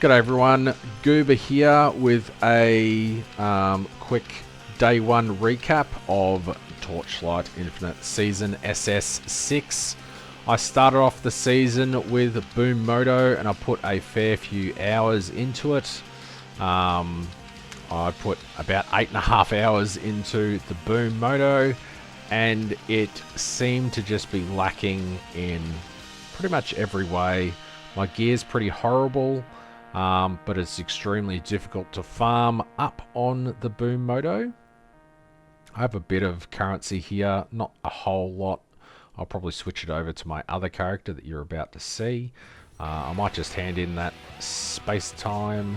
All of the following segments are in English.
G'day everyone, Goober here with a quick day one recap of Torchlight Infinite Season SS6. I started off the season with Boom Moto and I put a fair few hours into it. I put about 8.5 hours into the Boom Moto and it seemed to just be lacking in pretty much every way. My gear's pretty horrible. But it's extremely difficult to farm up on the Boom Moto. I have a bit of currency here, not a whole lot. I'll probably switch it over to my other character that you're about to see. I might just hand in that space-time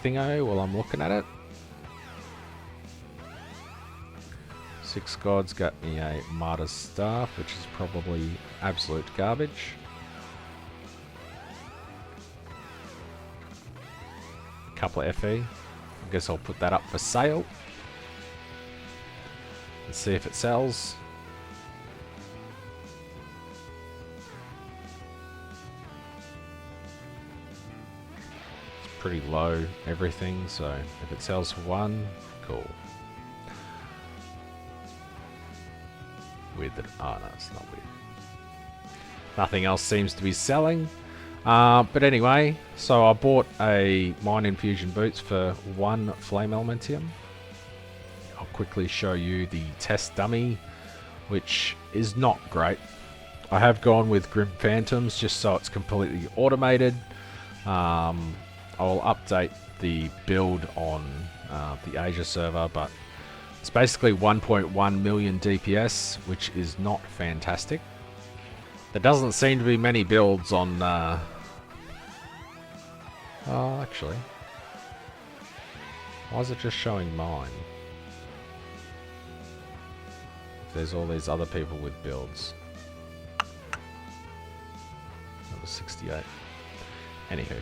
thingo while I'm looking at it. Six Gods got me a Martyr's Staff, which is probably absolute garbage. Couple of FE. I guess I'll put that up for sale and see if it sells. It's pretty low, everything, so if it sells for one, cool. Weird that, oh no, it's not weird. Nothing else seems to be selling. But anyway, so I bought a Mind Infusion Boots for 1 Flame Elementium. I'll quickly show you the test dummy, which is not great. I have gone with Grim Phantoms just so it's completely automated. I will update the build on the Asia server, but it's basically 1.1 million DPS, which is not fantastic. There doesn't seem to be many builds on... Oh, actually. Why is it just showing mine? There's all these other people with builds. That was 68. Anywho.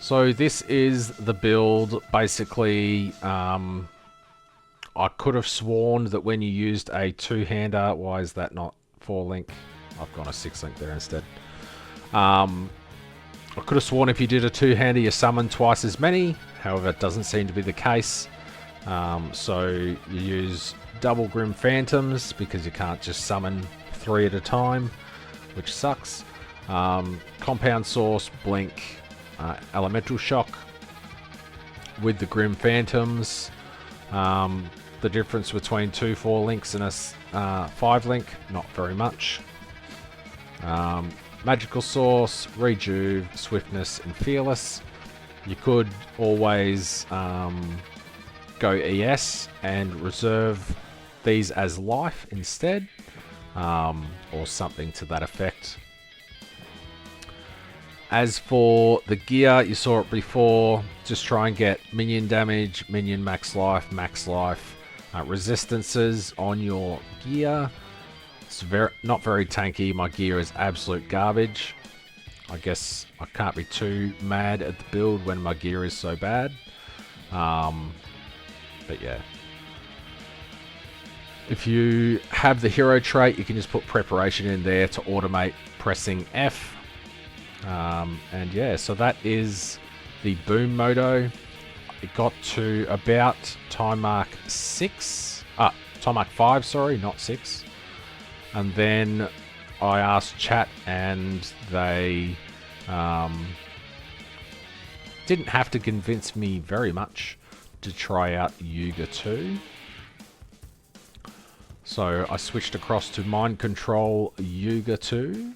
So this is the build. Basically, I could have sworn that when you used a two-hander, why is that not 4-link? I've gone a 6-link there instead. I could have sworn if you did a two-hander you summon twice as many, however it doesn't seem to be the case. So you use double Grim Phantoms because you can't just summon 3 at a time, which sucks. Compound Source, Blink, Elemental Shock with the Grim Phantoms. The difference between 2 4-links and a 5-link, not very much. Magical Source, Rejuve, Swiftness, and Fearless. You could always go ES and reserve these as life instead, or something to that effect. As for the gear, you saw it before. Just try and get minion damage, minion max life, resistances on your gear. It's not very tanky. My gear is absolute garbage. I guess I can't be too mad at the build when my gear is so bad. But yeah. If you have the hero trait, you can just put preparation in there to automate pressing F. And yeah, so that is the Boom Moto. It got to about time mark 5, sorry, not 6. And then I asked chat and they didn't have to convince me very much to try out Yuga 2. So I switched across to Mind Control Yuga 2,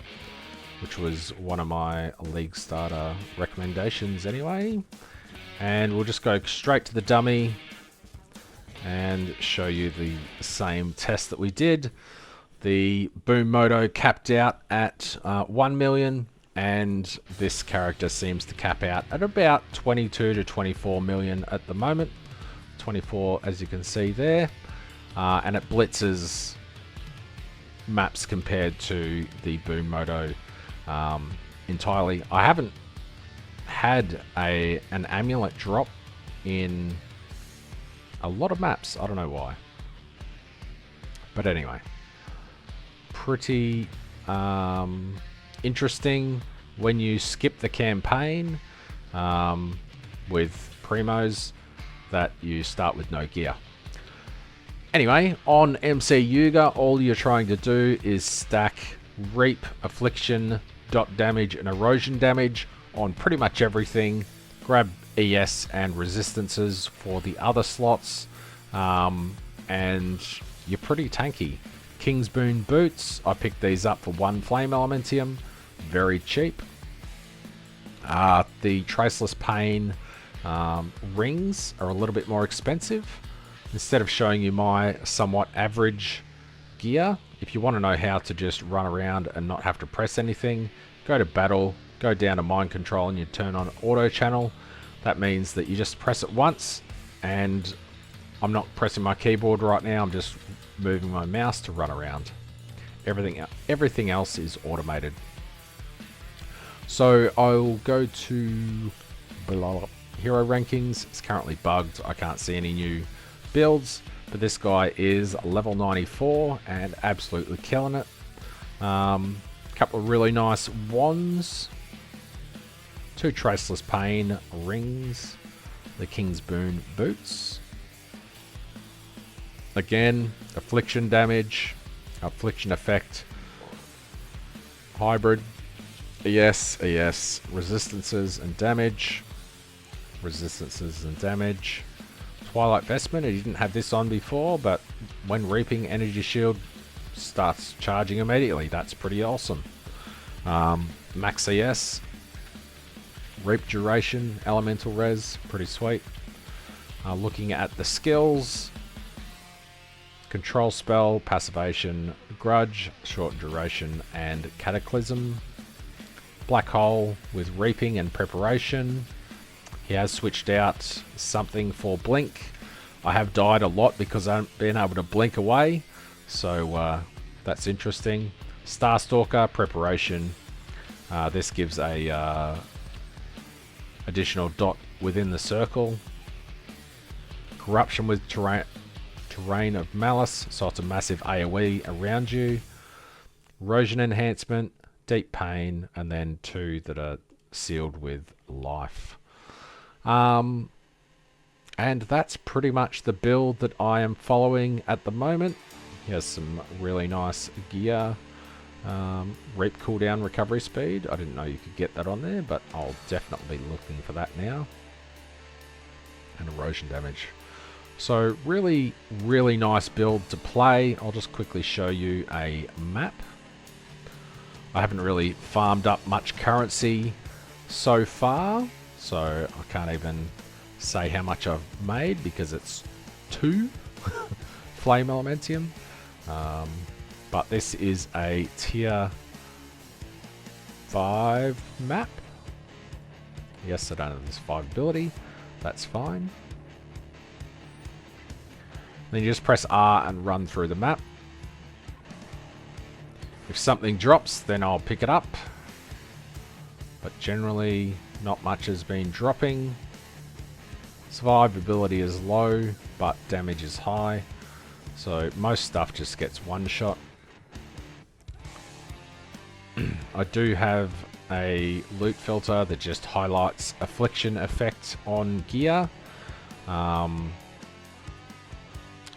which was one of my League Starter recommendations anyway. And we'll just go straight to the dummy and show you the same test that we did. The Boom Moto capped out at 1 million, and this character seems to cap out at about 22 to 24 million at the moment. 24, as you can see there. And it blitzes maps compared to the Boom Moto entirely. I haven't had an amulet drop in a lot of maps. I don't know why. But anyway. Pretty interesting. when you skip the campaign with Primos, that you start with no gear. Anyway, on MC Yuga, all you're trying to do is stack Reap, Affliction, Dot Damage, and Erosion Damage on pretty much everything. Grab ES and Resistances for the other slots, and you're pretty tanky. King's Boon Boots, I picked these up for 1 Flame Elementium, very cheap. The Traceless Pain rings are a little bit more expensive. Instead of showing you my somewhat average gear, if you want to know how to just run around and not have to press anything, go to Battle, go down to Mind Control, and you turn on Auto Channel. That means that you just press it once, and I'm not pressing my keyboard right now, I'm just moving my mouse to run around. Everything else is automated. So I'll go to Hero Rankings. It's currently bugged, I can't see any new builds, but this guy is level 94 and absolutely killing it. Couple of really nice wands, 2 Traceless Pain rings, the King's Boon boots, again affliction damage, affliction effect, hybrid, ES, resistances and damage, Twilight Vestment. I didn't have this on before, but when reaping, Energy Shield starts charging immediately. That's pretty awesome. Max ES, Reap Duration, Elemental Res, pretty sweet. Looking at the skills, Control Spell, Passivation, Grudge, Short Duration, and Cataclysm. Black Hole with Reaping and Preparation. He has switched out something for Blink. I have died a lot because I haven't been able to blink away, so that's interesting. Starstalker, Preparation. This gives a additional dot within the circle. Corruption with Terrain of Malice, so it's a massive AoE around you. Erosion Enhancement, Deep Pain, and then 2 that are sealed with Life. And that's pretty much the build that I am following at the moment. Here's some really nice gear. Reap cooldown recovery speed. I didn't know you could get that on there, but I'll definitely be looking for that now. And erosion damage. So really, really nice build to play. I'll just quickly show you a map. I haven't really farmed up much currency so far, so I can't even say how much I've made because it's 2 Flame Elementium. But this is a tier 5 map. Yes, I don't have this 5 ability. That's fine. Then you just press R and run through the map. If something drops, then I'll pick it up. But generally, not much has been dropping. Survivability is low, but damage is high. So most stuff just gets one shot. I do have a loot filter that just highlights affliction effect on gear. And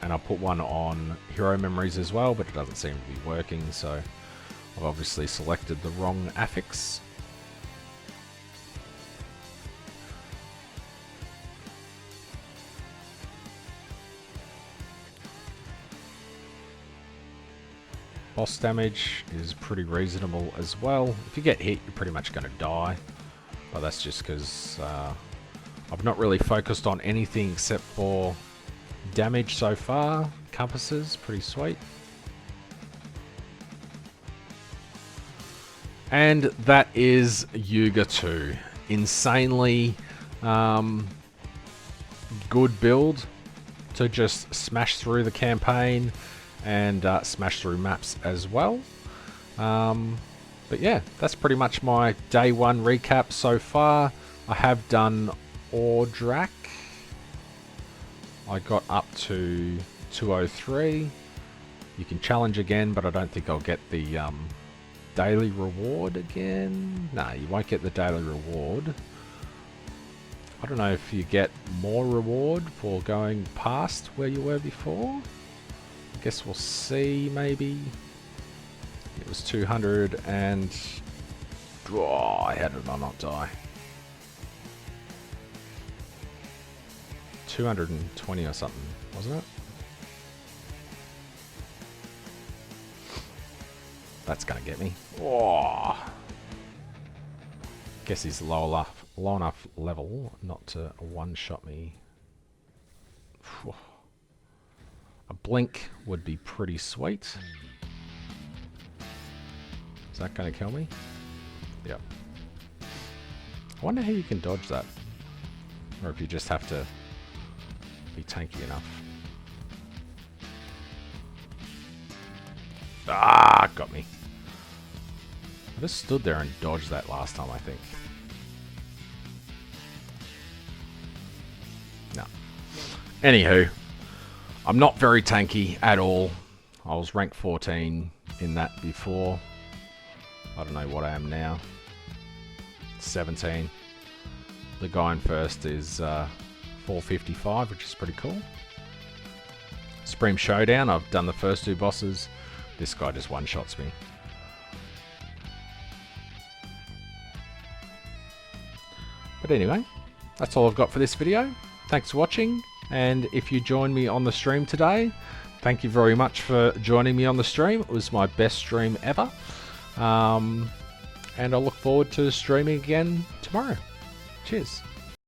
I'll put one on hero memories as well, but it doesn't seem to be working, so I've obviously selected the wrong affix. Boss damage is pretty reasonable as well. If you get hit, you're pretty much going to die. But that's just because I've not really focused on anything except for damage so far. Compasses, pretty sweet. And that is Yuga 2. Insanely good build to just smash through the campaign and smash through maps as well. But yeah, that's pretty much my day 1 recap so far. I have done Ordrak. I got up to 203. You can challenge again, but I don't think I'll get the daily reward again. Nah, you won't get the daily reward. I don't know if you get more reward for going past where you were before. I guess we'll see, maybe. It was 200 and... Oh, how did I not die? 220 or something, wasn't it? That's gonna get me. Oh. Guess he's low enough level not to one-shot me. Whew. A blink would be pretty sweet. Is that gonna kill me? Yep. I wonder how you can dodge that. Or if you just have to be tanky enough. Ah, got me. I just stood there and dodged that last time, I think. No. Anywho, I'm not very tanky at all. I was rank 14 in that before. I don't know what I am now. 17. The guy in first is 455, which is pretty cool. Primo Showdown, I've done the first 2 bosses. This guy just one-shots me. But anyway, that's all I've got for this video. Thanks for watching, and if you joined me on the stream today, thank you very much for joining me on the stream. It was my best stream ever. And I look forward to streaming again tomorrow. Cheers.